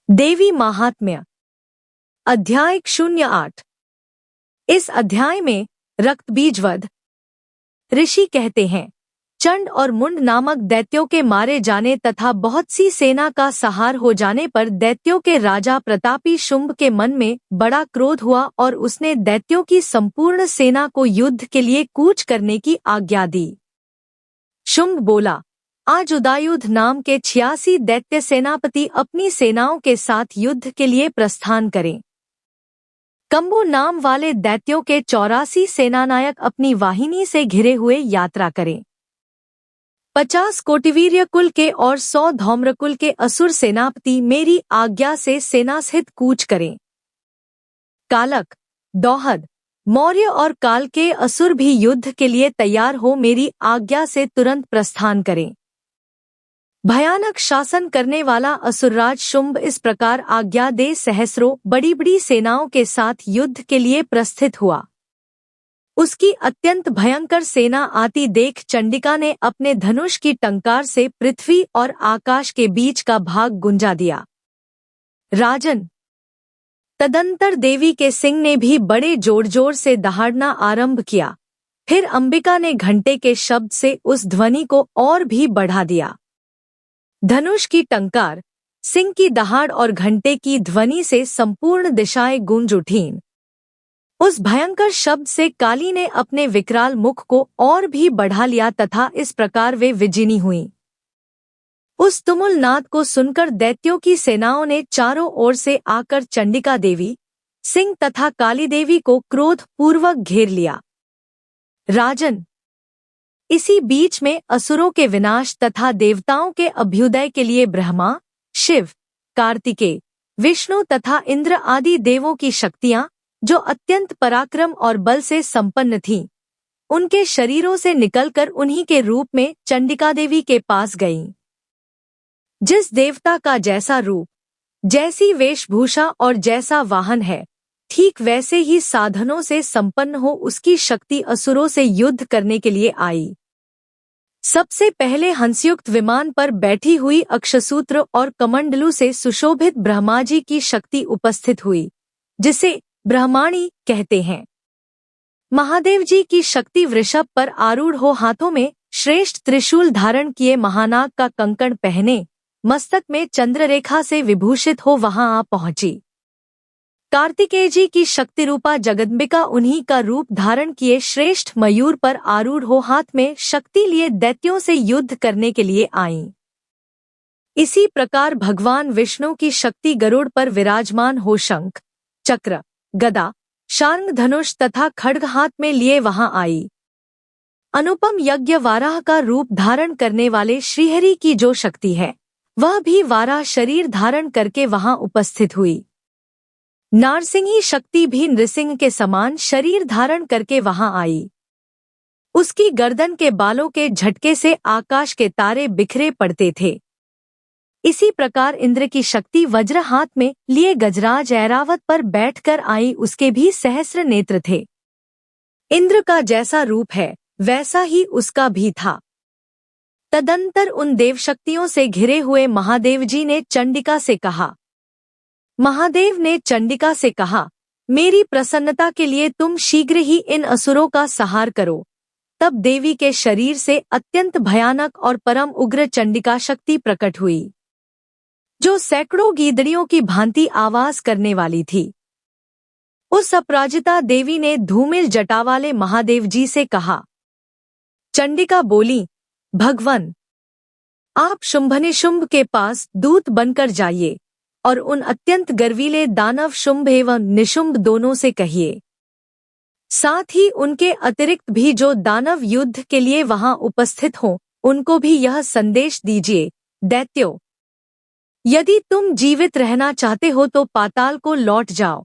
देवी महात्म्य अध्याय 08। इस अध्याय में रक्तबीजवध ऋषि कहते हैं, चंड और मुंड नामक दैत्यों के मारे जाने तथा बहुत सी सेना का संहार हो जाने पर दैत्यों के राजा प्रतापी शुंभ के मन में बड़ा क्रोध हुआ और उसने दैत्यों की संपूर्ण सेना को युद्ध के लिए कूच करने की आज्ञा दी। शुंभ बोला, आज उदायुध नाम के 86 दैत्य सेनापति अपनी सेनाओं के साथ युद्ध के लिए प्रस्थान करें। कंबु नाम वाले दैत्यों के 84 सेनानायक अपनी वाहिनी से घिरे हुए यात्रा करें। 50 कोटिवीर्य कुल के और 100 धौम्रकुल के असुर सेनापति मेरी आज्ञा से सेना सहित कूच करें। कालक, दौहद, मौर्य और काल के असुर भी युद्ध के लिए तैयार हो मेरी आज्ञा से तुरंत प्रस्थान करें। भयानक शासन करने वाला असुरराज शुंभ इस प्रकार आज्ञा दे सहस्रों बड़ी बड़ी सेनाओं के साथ युद्ध के लिए प्रस्थित हुआ। उसकी अत्यंत भयंकर सेना आती देख चंडिका ने अपने धनुष की टंकार से पृथ्वी और आकाश के बीच का भाग गुंजा दिया। राजन, तदंतर देवी के सिंह ने भी बड़े जोर जोर से दहाड़ना आरंभ किया। फिर अंबिका ने घंटे के शब्द से उस ध्वनि को और भी बढ़ा दिया। धनुष की टंकार, सिंह की दहाड़ और घंटे की ध्वनि से संपूर्ण दिशाएं गूंज उठीं। उस भयंकर शब्द से काली ने अपने विकराल मुख को और भी बढ़ा लिया तथा इस प्रकार वे विजिनी हुईं। उस तुमुल नाद को सुनकर दैत्यों की सेनाओं ने चारों ओर से आकर चंडिका देवी, सिंह तथा काली देवी को क्रोध पूर्वक घेर लिया। राजन, इसी बीच में असुरों के विनाश तथा देवताओं के अभ्युदय के लिए ब्रह्मा, शिव, कार्तिकेय, विष्णु तथा इंद्र आदि देवों की शक्तियां, जो अत्यंत पराक्रम और बल से संपन्न थीं, उनके शरीरों से निकलकर उन्हीं के रूप में चंडिका देवी के पास गईं। जिस देवता का जैसा रूप, जैसी वेशभूषा और जैसा वाहन है, ठीक वैसे ही साधनों से संपन्न हो उसकी शक्ति असुरों से युद्ध करने के लिए आई। सबसे पहले हंसयुक्त विमान पर बैठी हुई अक्षसूत्र और कमंडलू से सुशोभित ब्रह्मा जी की शक्ति उपस्थित हुई, जिसे ब्रह्माणी कहते हैं। महादेव जी की शक्ति वृषभ पर आरूढ़ हो हाथों में श्रेष्ठ त्रिशूल धारण किए महानाग का कंकण पहने, मस्तक में चंद्ररेखा से विभूषित हो वहां आ पहुंची। कार्तिकेय जी की शक्ति रूपा जगदम्बिका उन्हीं का रूप धारण किए श्रेष्ठ मयूर पर आरूढ़ हो हाथ में शक्ति लिए दैत्यों से युद्ध करने के लिए आईं। इसी प्रकार भगवान विष्णु की शक्ति गरुड़ पर विराजमान हो शंख, चक्र, गदा, शार्ंग धनुष तथा खड्ग हाथ में लिए वहां आई। अनुपम यज्ञ वाराह का रूप धारण करने वाले श्रीहरि की जो शक्ति है, वह भी वाराह शरीर धारण करके वहां उपस्थित हुई। नारसिंही शक्ति भी नृसिंह के समान शरीर धारण करके वहां आई। उसकी गर्दन के बालों के झटके से आकाश के तारे बिखरे पड़ते थे। इसी प्रकार इंद्र की शक्ति वज्र हाथ में लिए गजराज ऐरावत पर बैठकर आई, उसके भी सहस्र नेत्र थे। इंद्र का जैसा रूप है वैसा ही उसका भी था। तदंतर उन देवशक्तियों से घिरे हुए महादेव जी ने चंडिका से कहा। महादेव ने चंडिका से कहा, मेरी प्रसन्नता के लिए तुम शीघ्र ही इन असुरों का संहार करो। तब देवी के शरीर से अत्यंत भयानक और परम उग्र चंडिका शक्ति प्रकट हुई, जो सैकड़ों गीदड़ियों की भांति आवाज करने वाली थी। उस अपराजिता देवी ने धूमिल जटा वाले महादेव जी से कहा। चंडिका बोली, भगवन, आप शुंभनिशुंभ के पास दूत बनकर जाइए और उन अत्यंत गर्वीले दानव शुंभ एवं निशुंभ दोनों से कहिए। साथ ही उनके अतिरिक्त भी जो दानव युद्ध के लिए वहां उपस्थित हों, उनको भी यह संदेश दीजिए, दैत्यों, यदि तुम जीवित रहना चाहते हो तो पाताल को लौट जाओ।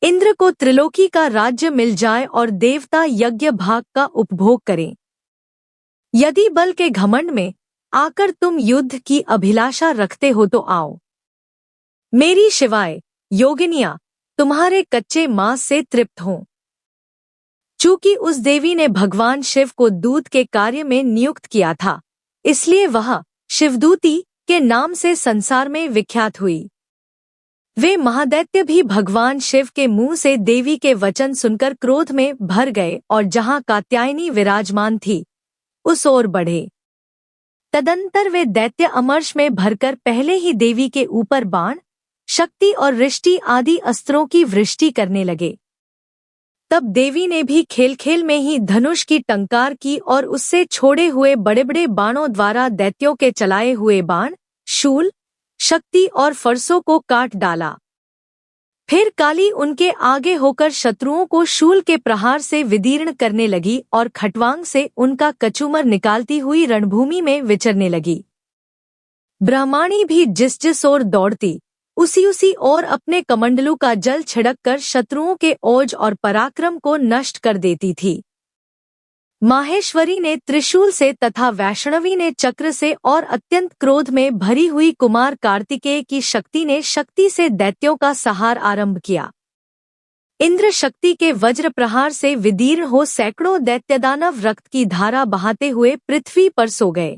इंद्र को त्रिलोकी का राज्य मिल जाए और देवता यज्ञ भाग का उपभोग करें। यदि बल के घमंड में आकर तुम युद्ध की अभिलाषा रखते हो तो आओ। मेरी शिवाय योगिनियां तुम्हारे कच्चे मांस से तृप्त हों। चूंकि उस देवी ने भगवान शिव को दूत के कार्य में नियुक्त किया था, इसलिए वह शिवदूती के नाम से संसार में विख्यात हुई। वे महादैत्य भी भगवान शिव के मुंह से देवी के वचन सुनकर क्रोध में भर गए और जहां कात्यायनी विराजमान थी उस ओर बढ़े। तदंतर वे दैत्य अमर्ष में भरकर पहले ही देवी के ऊपर बाण, शक्ति और रिष्टि आदि अस्त्रों की वृष्टि करने लगे। तब देवी ने भी खेल खेल में ही धनुष की टंकार की और उससे छोड़े हुए बड़े बड़े बाणों द्वारा दैत्यों के चलाए हुए बाण, शूल, शक्ति और फरसों को काट डाला। फिर काली उनके आगे होकर शत्रुओं को शूल के प्रहार से विदीर्ण करने लगी और खटवांग से उनका कचूमर निकालती हुई रणभूमि में विचरने लगी। ब्राह्मणी भी जिस जिस ओर दौड़ती उसी ओर अपने कमंडलू का जल छिड़क कर शत्रुओं के ओज और पराक्रम को नष्ट कर देती थी। माहेश्वरी ने त्रिशूल से तथा वैष्णवी ने चक्र से और अत्यंत क्रोध में भरी हुई कुमार कार्तिकेय की शक्ति ने शक्ति से दैत्यों का संहार आरंभ किया। इंद्र शक्ति के वज्र प्रहार से विदीर्ण हो सैकड़ों दैत्यदानव रक्त की धारा बहाते हुए पृथ्वी पर सो गए।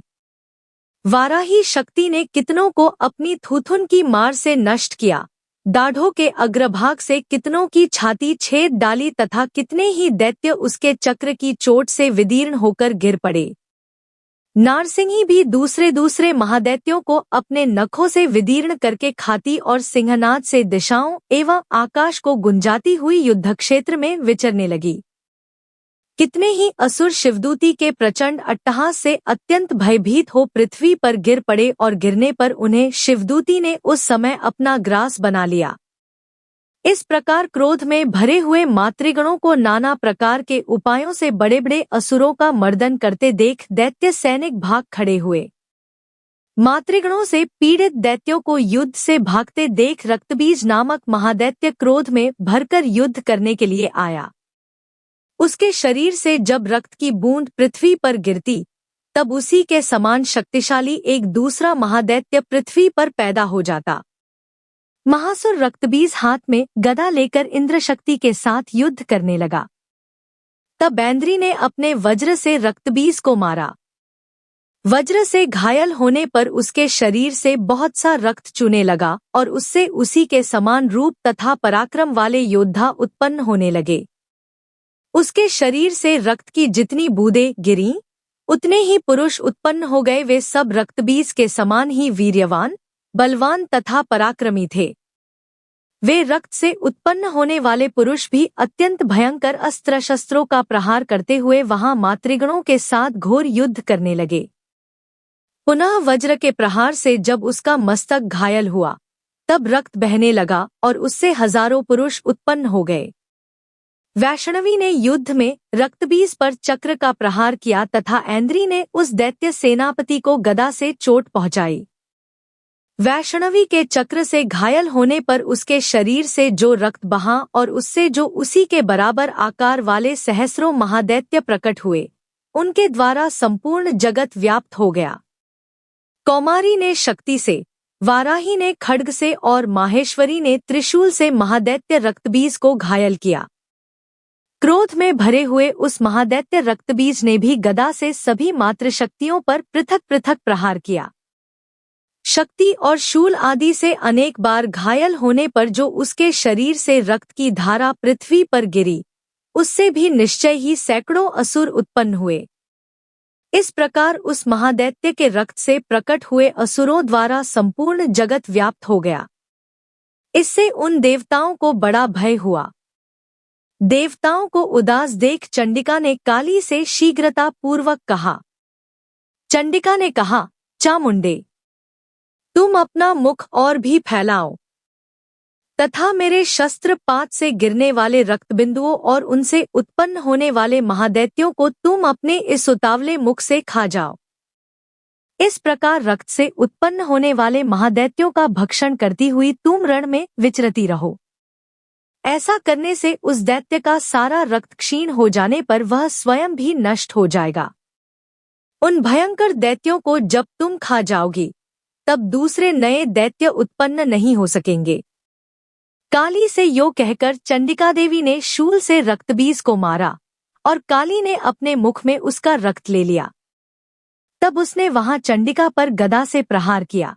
वाराही शक्ति ने कितनों को अपनी थूथुन की मार से नष्ट किया, दाढ़ों के अग्रभाग से कितनों की छाती छेद डाली तथा कितने ही दैत्य उसके चक्र की चोट से विदीर्ण होकर गिर पड़े। नारसिंही भी दूसरे महादैत्यों को अपने नखों से विदीर्ण करके खाती और सिंहनाद से दिशाओं एवं आकाश को गुंजाती हुई युद्धक्षेत्र में विचरने लगी। कितने ही असुर शिवदूती के प्रचंड अट्टहास से अत्यंत भयभीत हो पृथ्वी पर गिर पड़े और गिरने पर उन्हें शिवदूती ने उस समय अपना ग्रास बना लिया। इस प्रकार क्रोध में भरे हुए मातृगणों को नाना प्रकार के उपायों से बड़े बड़े असुरों का मर्दन करते देख दैत्य सैनिक भाग खड़े हुए। मातृगणों से पीड़ित दैत्यों को युद्ध से भागते देख रक्तबीज नामक महादैत्य क्रोध में भरकर युद्ध करने के लिए आया। उसके शरीर से जब रक्त की बूंद पृथ्वी पर गिरती तब उसी के समान शक्तिशाली एक दूसरा महादैत्य पृथ्वी पर पैदा हो जाता। महासुर रक्तबीज हाथ में गदा लेकर इंद्रशक्ति के साथ युद्ध करने लगा। तब ऐन्द्री ने अपने वज्र से रक्तबीज को मारा। वज्र से घायल होने पर उसके शरीर से बहुत सा रक्त चूने लगा और उससे उसी के समान रूप तथा पराक्रम वाले योद्धा उत्पन्न होने लगे। उसके शरीर से रक्त की जितनी बूंदें गिरीं, उतने ही पुरुष उत्पन्न हो गए। वे सब रक्तबीज के समान ही वीर्यवान, बलवान तथा पराक्रमी थे। वे रक्त से उत्पन्न होने वाले पुरुष भी अत्यंत भयंकर अस्त्र शस्त्रों का प्रहार करते हुए वहां मातृगणों के साथ घोर युद्ध करने लगे। पुनः वज्र के प्रहार से जब उसका मस्तक घायल हुआ तब रक्त बहने लगा और उससे हजारों पुरुष उत्पन्न हो गए। वैष्णवी ने युद्ध में रक्तबीज पर चक्र का प्रहार किया तथा ऐन्द्री ने उस दैत्य सेनापति को गदा से चोट पहुंचाई। वैष्णवी के चक्र से घायल होने पर उसके शरीर से जो रक्त बहा और उससे जो उसी के बराबर आकार वाले सहस्रों महादैत्य प्रकट हुए, उनके द्वारा संपूर्ण जगत व्याप्त हो गया। कौमारी ने शक्ति से, वाराही ने खड्ग से और माहेश्वरी ने त्रिशूल से महादैत्य रक्तबीज को घायल किया। क्रोध में भरे हुए उस महादैत्य रक्तबीज ने भी गदा से सभी मातृशक्तियों पर पृथक पृथक प्रहार किया। शक्ति और शूल आदि से अनेक बार घायल होने पर जो उसके शरीर से रक्त की धारा पृथ्वी पर गिरी, उससे भी निश्चय ही सैकड़ों असुर उत्पन्न हुए। इस प्रकार उस महादैत्य के रक्त से प्रकट हुए असुरों द्वारा संपूर्ण जगत व्याप्त हो गया। इससे उन देवताओं को बड़ा भय हुआ। देवताओं को उदास देख चंडिका ने काली से शीघ्रता पूर्वक कहा। चंडिका ने कहा, चामुंडे, तुम अपना मुख और भी फैलाओ तथा मेरे शस्त्र पात से गिरने वाले रक्तबिंदुओं और उनसे उत्पन्न होने वाले महादैत्यों को तुम अपने इस उतावले मुख से खा जाओ। इस प्रकार रक्त से उत्पन्न होने वाले महादैत्यों का भक्षण करती हुई तुम रण में विचरती रहो। ऐसा करने से उस दैत्य का सारा रक्त क्षीण हो जाने पर वह स्वयं भी नष्ट हो जाएगा। उन भयंकर दैत्यों को जब तुम खा जाओगी तब दूसरे नए दैत्य उत्पन्न नहीं हो सकेंगे। काली से यो कहकर चंडिका देवी ने शूल से रक्तबीज को मारा और काली ने अपने मुख में उसका रक्त ले लिया। तब उसने वहां चंडिका पर गदा से प्रहार किया।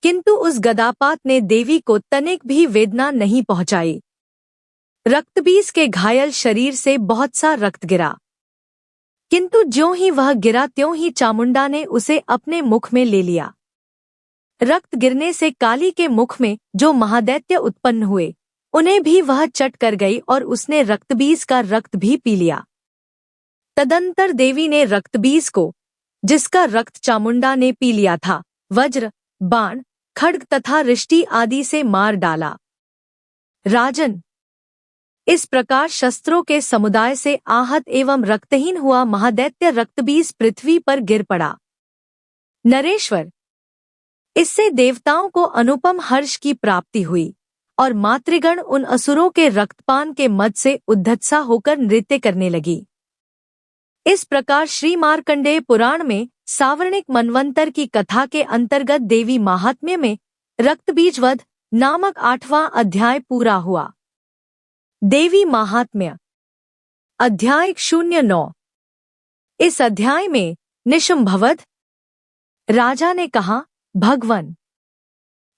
किंतु उस गदापात ने देवी को तनिक भी वेदना नहीं पहुंचाई। रक्तबीज के घायल शरीर से बहुत सा रक्त गिरा, किंतु ज्यों ही वह गिरा त्यों ही चामुंडा ने उसे अपने मुख में ले लिया। रक्त गिरने से काली के मुख में जो महादैत्य उत्पन्न हुए, उन्हें भी वह चट कर गई और उसने रक्तबीज का रक्त भी पी लिया। तदंतर देवी ने रक्तबीज को, जिसका रक्त चामुंडा ने पी लिया था, वज्र, बाण, खड्ग तथा रिष्टि आदि से मार डाला। राजन, इस प्रकार शस्त्रों के समुदाय से आहत एवं रक्तहीन हुआ महादैत्य रक्तबीज पृथ्वी पर गिर पड़ा। नरेश्वर, इससे देवताओं को अनुपम हर्ष की प्राप्ति हुई और मातृगण उन असुरों के रक्तपान के मद से उद्धत्सा होकर नृत्य करने लगी। इस प्रकार श्री मार्कंडेय पुराण में सावर्णिक मनवंतर की कथा के अंतर्गत देवी महात्म्य में रक्तबीजवध नामक 8वां अध्याय पूरा हुआ। देवी महात्म्य अध्याय 09। इस अध्याय में निशुंभवध। राजा ने कहा, भगवन,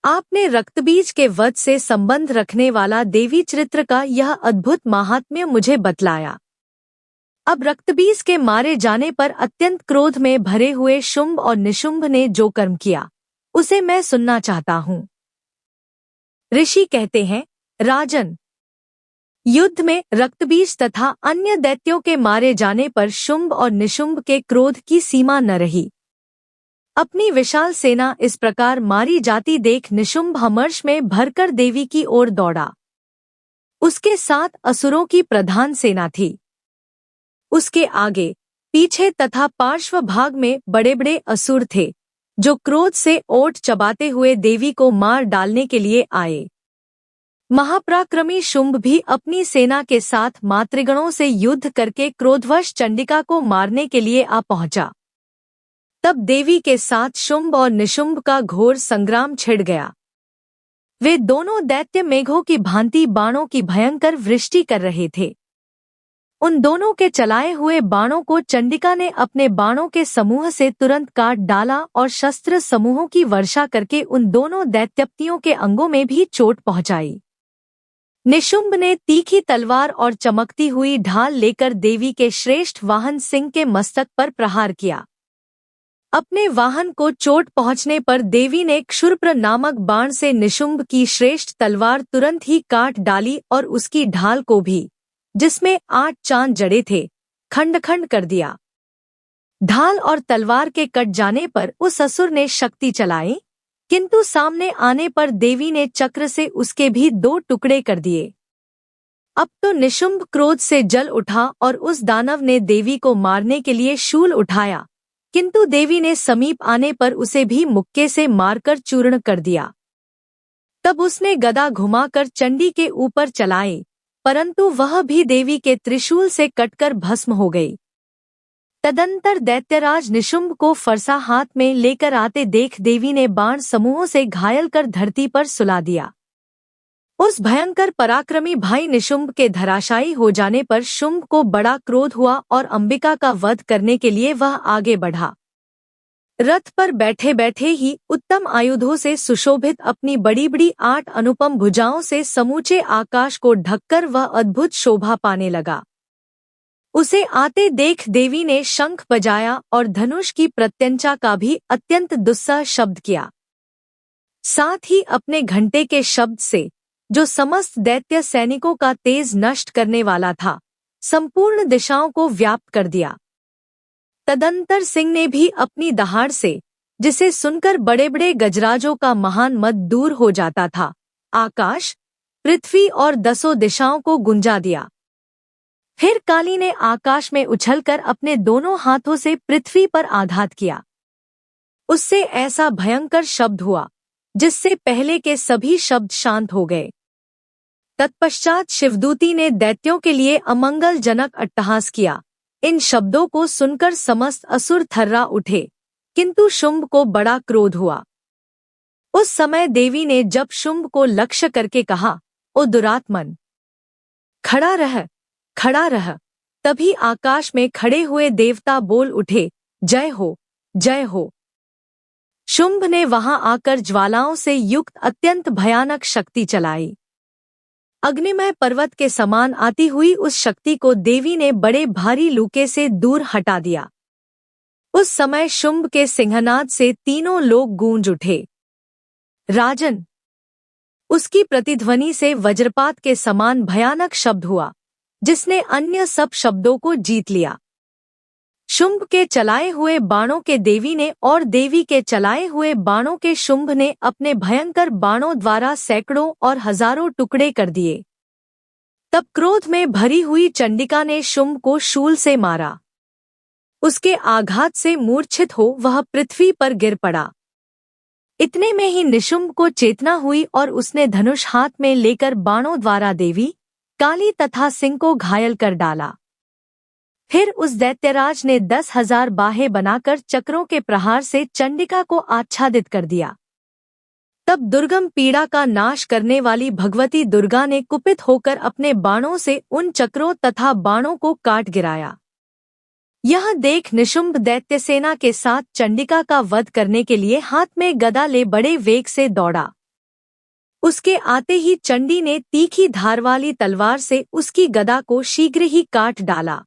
आपने रक्तबीज के वध से संबंध रखने वाला देवी चरित्र का यह अद्भुत महात्म्य मुझे बतलाया। अब रक्तबीज के मारे जाने पर अत्यंत क्रोध में भरे हुए शुंभ और निशुंभ ने जो कर्म किया, उसे मैं सुनना चाहता हूँ। ऋषि कहते हैं, राजन, युद्ध में रक्तबीज तथा अन्य दैत्यों के मारे जाने पर शुंभ और निशुंभ के क्रोध की सीमा न रही। अपनी विशाल सेना इस प्रकार मारी जाती देख निशुंभ हर्ष में भरकर देवी की ओर दौड़ा। उसके साथ असुरों की प्रधान सेना थी। उसके आगे, पीछे तथा पार्श्व भाग में बड़े बड़े असुर थे, जो क्रोध से ओठ चबाते हुए देवी को मार डालने के लिए आए। महापराक्रमी शुंभ भी अपनी सेना के साथ मातृगणों से युद्ध करके क्रोधवश चंडिका को मारने के लिए आ पहुंचा। तब देवी के साथ शुंभ और निशुंभ का घोर संग्राम छिड़ गया। वे दोनों दैत्य मेघों की भांति बाणों की भयंकर वृष्टि कर रहे थे। उन दोनों के चलाए हुए बाणों को चंडिका ने अपने बाणों के समूह से तुरंत काट डाला और शस्त्र समूहों की वर्षा करके उन दोनों दैत्यपतियों के अंगों में भी चोट पहुंचाई। निशुंभ ने तीखी तलवार और चमकती हुई ढाल लेकर देवी के श्रेष्ठ वाहन सिंह के मस्तक पर प्रहार किया। अपने वाहन को चोट पहुंचने पर देवी ने क्षुरप्र नामक बाण से निशुंभ की श्रेष्ठ तलवार तुरंत ही काट डाली और उसकी ढाल को भी, जिसमें 8 चांद जड़े थे, खंड खंड कर दिया। ढाल और तलवार के कट जाने पर उस असुर ने शक्ति चलाई, किंतु सामने आने पर देवी ने चक्र से उसके भी 2 टुकड़े कर दिए। अब तो निशुंभ क्रोध से जल उठा और उस दानव ने देवी को मारने के लिए शूल उठाया, किंतु देवी ने समीप आने पर उसे भी मुक्के से मारकर चूर्ण कर दिया। तब उसने गदा घुमाकर चंडी के ऊपर चलाई, परंतु वह भी देवी के त्रिशूल से कटकर भस्म हो गई। तदंतर दैत्यराज निशुंभ को फरसा हाथ में लेकर आते देख देवी ने बाण समूहों से घायल कर धरती पर सुला दिया। उस भयंकर पराक्रमी भाई निशुंभ के धराशायी हो जाने पर शुंभ को बड़ा क्रोध हुआ और अंबिका का वध करने के लिए वह आगे बढ़ा। रथ पर बैठे बैठे ही उत्तम आयुधों से सुशोभित अपनी बड़ी बड़ी 8 अनुपम भुजाओं से समूचे आकाश को ढककर वह अद्भुत शोभा पाने लगा। उसे आते देख देवी ने शंख बजाया और धनुष की प्रत्यंचा का भी अत्यंत दुस्सह शब्द किया। साथ ही अपने घंटे के शब्द से, जो समस्त दैत्य सैनिकों का तेज नष्ट करने वाला था, संपूर्ण दिशाओं को व्याप्त कर दिया। तदंतर सिंह ने भी अपनी दहाड़ से, जिसे सुनकर बड़े बड़े गजराजों का महान मद दूर हो जाता था, आकाश, पृथ्वी और 10 दिशाओं को गुंजा दिया। फिर काली ने आकाश में उछलकर अपने दोनों हाथों से पृथ्वी पर आघात किया। उससे ऐसा भयंकर शब्द हुआ, जिससे पहले के सभी शब्द शांत हो गए। तत्पश्चात शिवदूती ने दैत्यों के लिए अमंगलजनक अट्टहास किया। इन शब्दों को सुनकर समस्त असुर थर्रा उठे, किंतु शुंभ को बड़ा क्रोध हुआ। उस समय देवी ने जब शुंभ को लक्ष्य करके कहा, ओ दुरात्मन, खड़ा रह, खड़ा रह। तभी आकाश में खड़े हुए देवता बोल उठे, जय हो, जय हो। शुंभ ने वहां आकर ज्वालाओं से युक्त अत्यंत भयानक शक्ति चलाई। अग्निमय पर्वत के समान आती हुई उस शक्ति को देवी ने बड़े भारी लूके से दूर हटा दिया। उस समय शुंभ के सिंहनाद से तीनों लोग गूंज उठे। राजन! उसकी प्रतिध्वनि से वज्रपात के समान भयानक शब्द हुआ, जिसने अन्य सब शब्दों को जीत लिया। शुंभ के चलाए हुए बाणों के देवी ने और देवी के चलाए हुए बाणों के शुंभ ने अपने भयंकर बाणों द्वारा सैकड़ों और हजारों टुकड़े कर दिए। तब क्रोध में भरी हुई चंडिका ने शुंभ को शूल से मारा। उसके आघात से मूर्छित हो वह पृथ्वी पर गिर पड़ा। इतने में ही निशुंभ को चेतना हुई और उसने धनुष हाथ में लेकर बाणों द्वारा देवी, काली तथा सिंह को घायल कर डाला। फिर उस दैत्यराज ने 10,000 बाहें बनाकर चक्रों के प्रहार से चंडिका को आच्छादित कर दिया। तब दुर्गम पीड़ा का नाश करने वाली भगवती दुर्गा ने कुपित होकर अपने बाणों से उन चक्रों तथा बाणों को काट गिराया। यह देख निशुंभ दैत्य सेना के साथ चंडिका का वध करने के लिए हाथ में गदा ले बड़े वेग से दौड़ा। उसके आते ही चंडी ने तीखी धार वाली तलवार से उसकी गदा को शीघ्र ही काट डाला।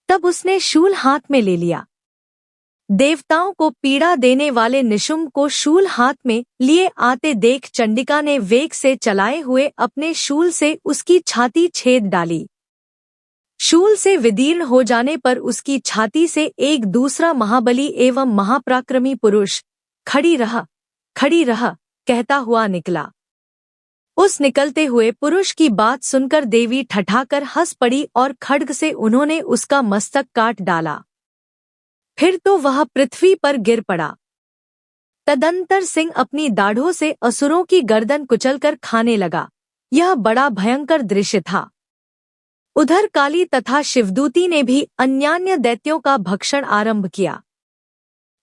तब उसने शूल हाथ में ले लिया। देवताओं को पीड़ा देने वाले निशुंभ को शूल हाथ में लिए आते देख चंडिका ने वेग से चलाए हुए अपने शूल से उसकी छाती छेद डाली। शूल से विदीर्ण हो जाने पर उसकी छाती से एक दूसरा महाबली एवं महापराक्रमी पुरुष खड़ी रह कहता हुआ निकला। उस निकलते हुए पुरुष की बात सुनकर देवी ठठाकर हंस पड़ी और खड्ग से उन्होंने उसका मस्तक काट डाला। फिर तो वह पृथ्वी पर गिर पड़ा। तदंतर सिंह अपनी दाढ़ों से असुरों की गर्दन कुचलकर खाने लगा। यह बड़ा भयंकर दृश्य था। उधर काली तथा शिवदूती ने भी अन्यान्य दैत्यों का भक्षण आरंभ किया।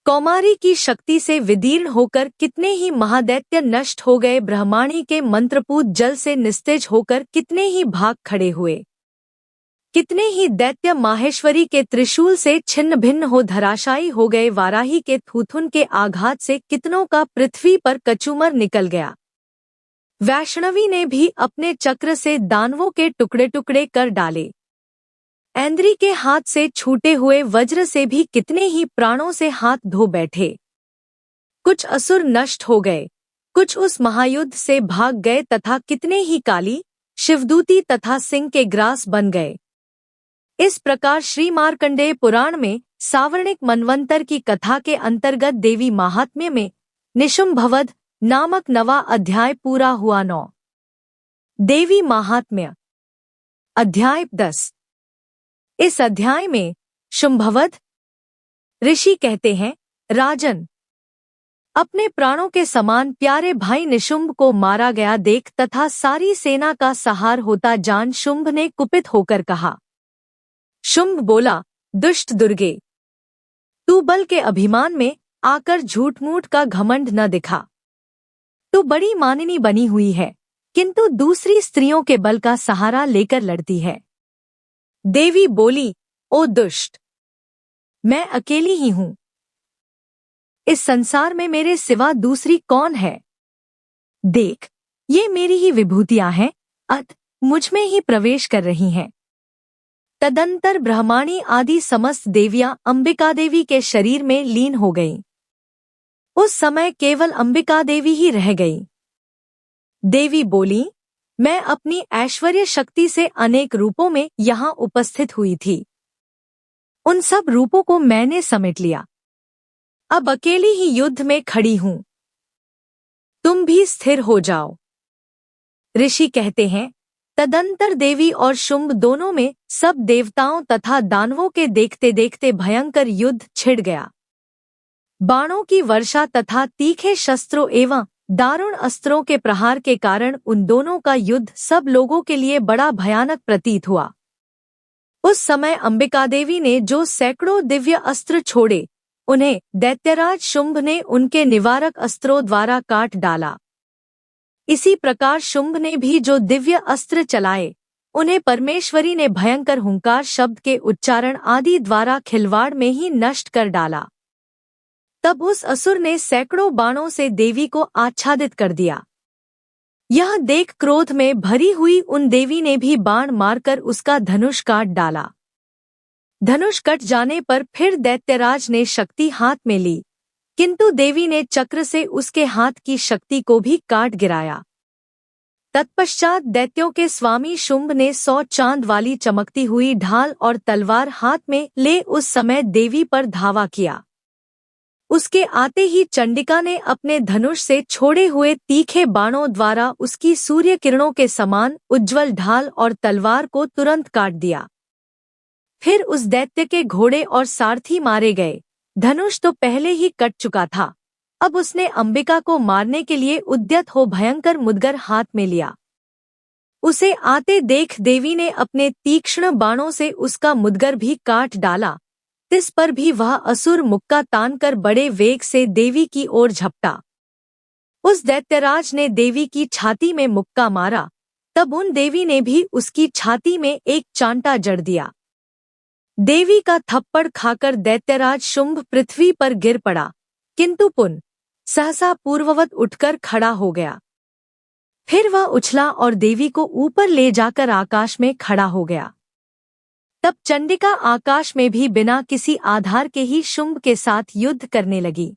कौमारी की शक्ति से विदीर्ण होकर कितने ही महादैत्य नष्ट हो गए। ब्रह्माणी के मंत्रपूत जल से निस्तेज होकर कितने ही भाग खड़े हुए। कितने ही दैत्य माहेश्वरी के त्रिशूल से छिन्न भिन्न हो धराशायी हो गए। वाराही के थूथुन के आघात से कितनों का पृथ्वी पर कचूमर निकल गया। वैष्णवी ने भी अपने चक्र से दानवों के टुकड़े टुकड़े कर डाले। ऐन्द्री के हाथ से छूटे हुए वज्र से भी कितने ही प्राणों से हाथ धो बैठे। कुछ असुर नष्ट हो गए, कुछ उस महायुद्ध से भाग गए तथा कितने ही काली, शिवदूती तथा सिंह के ग्रास बन गए। इस प्रकार श्री मार्कंडेय पुराण में सावर्णिक मनवंतर की कथा के अंतर्गत देवी महात्म्य में निशुंभवध नामक 9वां अध्याय पूरा हुआ। 9 देवी महात्म्य अध्याय 10। इस अध्याय में शुंभवध ऋषि कहते हैं, राजन, अपने प्राणों के समान प्यारे भाई निशुंभ को मारा गया देख तथा सारी सेना का सहार होता जान शुंभ ने कुपित होकर कहा। शुंभ बोला, दुष्ट दुर्गे, तू बल के अभिमान में आकर झूठ मूठ का घमंड न दिखा। तू बड़ी मानिनी बनी हुई है, किंतु दूसरी स्त्रियों के बल का सहारा लेकर लड़ती है। देवी बोली, ओ दुष्ट, मैं अकेली ही हूं। इस संसार में मेरे सिवा दूसरी कौन है? देख, ये मेरी ही विभूतियां हैं, अत मुझ में ही प्रवेश कर रही हैं। तदंतर ब्रह्माणी आदि समस्त देवियां अंबिका देवी के शरीर में लीन हो गईं। उस समय केवल अंबिका देवी ही रह गई। देवी बोली, मैं अपनी ऐश्वर्य शक्ति से अनेक रूपों में यहाँ उपस्थित हुई थी। उन सब रूपों को मैंने समेट लिया। अब अकेली ही युद्ध में खड़ी हूं। तुम भी स्थिर हो जाओ। ऋषि कहते हैं, तदंतर देवी और शुंभ दोनों में सब देवताओं तथा दानवों के देखते देखते भयंकर युद्ध छिड़ गया। बाणों की वर्षा तथा तीखे शस्त्रों एवं दारुण अस्त्रों के प्रहार के कारण उन दोनों का युद्ध सब लोगों के लिए बड़ा भयानक प्रतीत हुआ। उस समय अंबिका देवी ने जो सैकड़ों दिव्य अस्त्र छोड़े, उन्हें दैत्यराज शुंभ ने उनके निवारक अस्त्रों द्वारा काट डाला। इसी प्रकार शुंभ ने भी जो दिव्य अस्त्र चलाए, उन्हें परमेश्वरी ने भयंकर हुंकार शब्द के उच्चारण आदि द्वारा खिलवाड़ में ही नष्ट कर डाला। तब उस असुर ने सैकड़ों बाणों से देवी को आच्छादित कर दिया। यह देख क्रोध में भरी हुई उन देवी ने भी बाण मारकर उसका धनुष काट डाला। धनुष कट जाने पर फिर दैत्यराज ने शक्ति हाथ में ली, किंतु देवी ने चक्र से उसके हाथ की शक्ति को भी काट गिराया। तत्पश्चात दैत्यों के स्वामी शुंभ ने 100 चांद वाली चमकती हुई ढाल और तलवार हाथ में ले उस समय देवी पर धावा किया। उसके आते ही चंडिका ने अपने धनुष से छोड़े हुए तीखे बाणों द्वारा उसकी सूर्य किरणों के समान उज्ज्वल ढाल और तलवार को तुरंत काट दिया। फिर उस दैत्य के घोड़े और सारथी मारे गए। धनुष तो पहले ही कट चुका था, अब उसने अंबिका को मारने के लिए उद्यत हो भयंकर मुदगर हाथ में लिया। उसे आते देख देवी ने अपने तीक्ष्ण बाणों से उसका मुदगर भी काट डाला। इस पर भी वह असुर मुक्का तानकर बड़े वेग से देवी की ओर झपटा। उस दैत्यराज ने देवी की छाती में मुक्का मारा, तब उन देवी ने भी उसकी छाती में एक चांटा जड़ दिया। देवी का थप्पड़ खाकर दैत्यराज शुंभ पृथ्वी पर गिर पड़ा, किंतु पुनः सहसा पूर्ववत उठकर खड़ा हो गया। फिर वह उछला और देवी को ऊपर ले जाकर आकाश में खड़ा हो गया। तब चंडिका आकाश में भी बिना किसी आधार के ही शुंभ के साथ युद्ध करने लगी।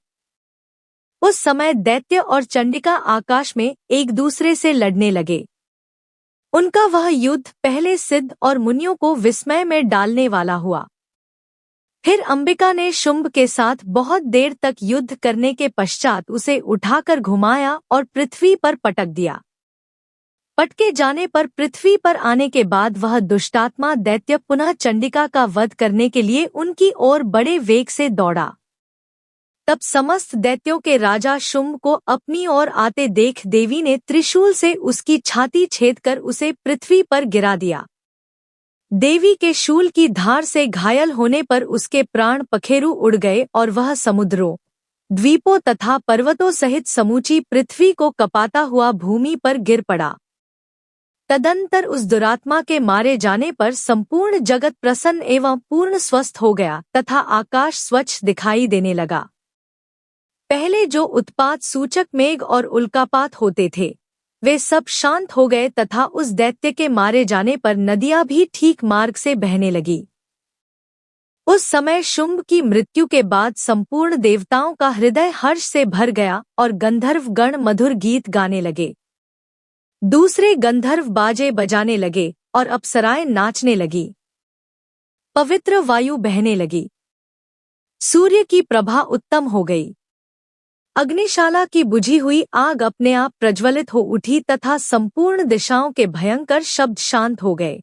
उस समय दैत्य और चंडिका आकाश में एक दूसरे से लड़ने लगे। उनका वह युद्ध पहले सिद्ध और मुनियों को विस्मय में डालने वाला हुआ। फिर अंबिका ने शुंभ के साथ बहुत देर तक युद्ध करने के पश्चात उसे उठाकर घुमाया और पृथ्वी पर पटक दिया। पटके जाने पर पृथ्वी पर आने के बाद वह दुष्टात्मा दैत्य पुनः चंडिका का वध करने के लिए उनकी ओर बड़े वेग से दौड़ा। तब समस्त दैत्यों के राजा शुंभ को अपनी ओर आते देख देवी ने त्रिशूल से उसकी छाती छेदकर उसे पृथ्वी पर गिरा दिया। देवी के शूल की धार से घायल होने पर उसके प्राण पखेरु उड़ गए और वह समुद्रों, द्वीपों तथा पर्वतों सहित समूची पृथ्वी को कपाता हुआ भूमि पर गिर पड़ा। तदंतर उस दुरात्मा के मारे जाने पर संपूर्ण जगत प्रसन्न एवं पूर्ण स्वस्थ हो गया तथा आकाश स्वच्छ दिखाई देने लगा। पहले जो उत्पात सूचक मेघ और उल्कापात होते थे, वे सब शांत हो गए तथा उस दैत्य के मारे जाने पर नदियां भी ठीक मार्ग से बहने लगी। उस समय शुंभ की मृत्यु के बाद संपूर्ण देवताओं का हृदय हर्ष से भर गया और गंधर्व गण मधुर गीत गाने लगे। दूसरे गंधर्व बाजे बजाने लगे और अप्सराएं नाचने लगी। पवित्र वायु बहने लगी। सूर्य की प्रभा उत्तम हो गई। अग्निशाला की बुझी हुई आग अपने आप प्रज्वलित हो उठी तथा संपूर्ण दिशाओं के भयंकर शब्द शांत हो गए।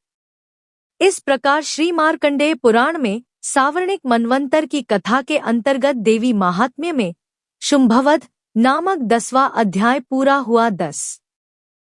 इस प्रकार श्री मार्कंडेय पुराण में सावर्णिक मनवंतर की कथा के अंतर्गत देवी महात्म्य में शुंभवध नामक 10वां अध्याय पूरा हुआ। 10।